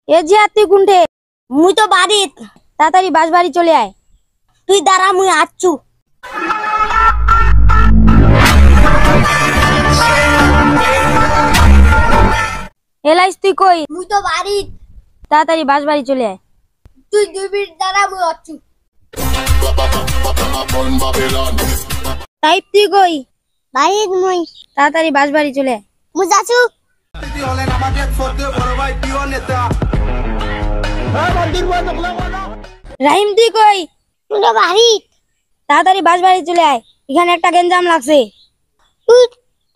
এ যে তুই কোনটে? মুই তো বাড়িত। তাড়াতাড়ি বাস বাড়ি চলে আয়। তুই দাঁড়া, মুই আচ্ছু। এলাইস তুই কই? মুই তো বাড়িত। তাড়াতাড়ি বাস বাড়ি চলে আয়। তুই 2 মিনিট দাঁড়া, মুই আচ্ছু। তাইপ তুই কই? বাড়িত মুই। তাড়াতাড়ি বাস বাড়ি চলে আয়। মুই যাচ্ছু। রাহিম তুই কই? মুই তো বাড়িত। তাড়াতাড়ি বাস বাড়ি চলে আয়, এখানে একটা গেঞ্জাম লাগছে।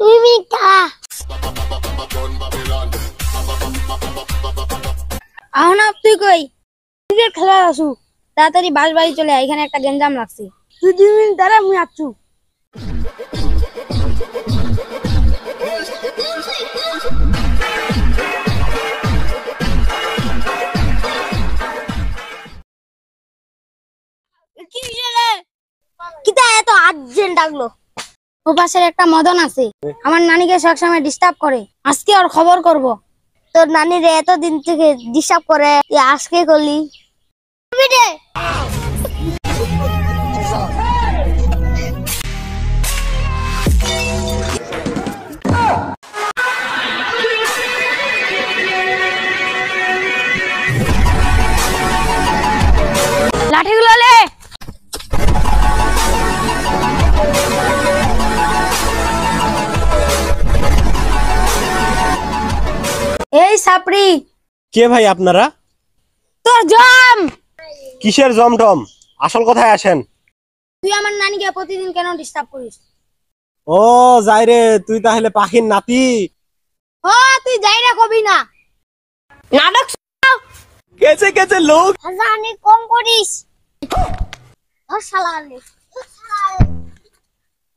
তুই মিনিট দাঁড়া। আহনা তুই কই? ক্রিকেট খেলা আসু। তাড়াতাড়ি বাস বাড়ি চলে আয়, এখানে একটা গেঞ্জাম লাগছে। তুই 2 মিনিট দাঁড়া, মুই আচ্ছু। কিতা এত আর্জেন্ট ডাকলো? ও পাশের একটা মদন আছে, আমার নানিকে সবসময় ডিস্টার্ব করে। আজকে ওর খবর করব। তোর নানির এতদিন থেকে ডিস্টার্ব করে, তুই আজকে করলি? লাঠিগুলো লে। এই সাপড়ি। কে ভাই আপনারা? তোর জম। কিসের জমটম? আসল কথায় আসেন। তুই আমার নানিকে প্রতিদিন কেন ডিস্টার্ব করিস? ও যাই রে, তুই তাহলে পাখির নাতি? ও তুই যাই না কবি না। নাটক কেসে কেসে লোক জানি কম করিস।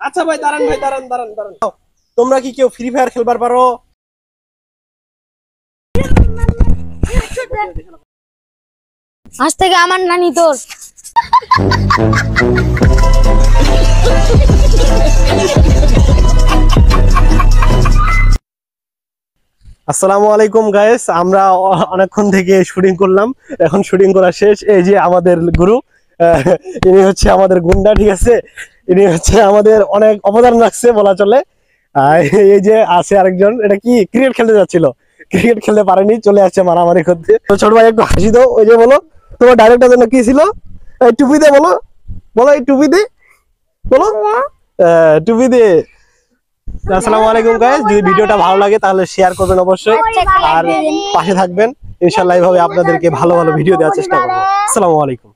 আচ্ছা ভাই দাঁড়ান, ভাই দাঁড়ান দাঁড়ান দাঁড়ান। তোমরা কি কেউ ফ্রি ফায়ার খেলবার পারো? আজ থেকে আমার নানি তোর। আসসালামু আলাইকুম গাইস, আমরা অনেকক্ষণ থেকে শুটিং করলাম, এখন শুটিং করা শেষ। এই যে আমাদের গুরু, ইনি হচ্ছে আমাদের গুন্ডা, ঠিক আছে? ইনি হচ্ছে আমাদের অনেক অবদান রাখছে বলা চলে। এই যে আছে আরেকজন, এটা কি ক্রিকেট খেলতে যাচ্ছিল, ক্রিকেট খেলতে পারেনি, চলে আসছে মারামারি করতে। তো ছোট ভাই একটু হাসি দাও। ওই যে বলো তোমার ডাইরেক্টর জন্য কি ছিল? এই টুপি দে, বলো বলো, এই টুপি দে, বলো টুপি দে। আসসালামু আলাইকুম গাইস, যদি ভিডিওটা ভালো লাগে তাহলে শেয়ার করবেন অবশ্যই, আর পাশে থাকবেন। ইনশাআল্লাহ এইভাবে আপনাদেরকে ভালো ভালো ভিডিও দেওয়ার চেষ্টা করব। আসসালামু আলাইকুম।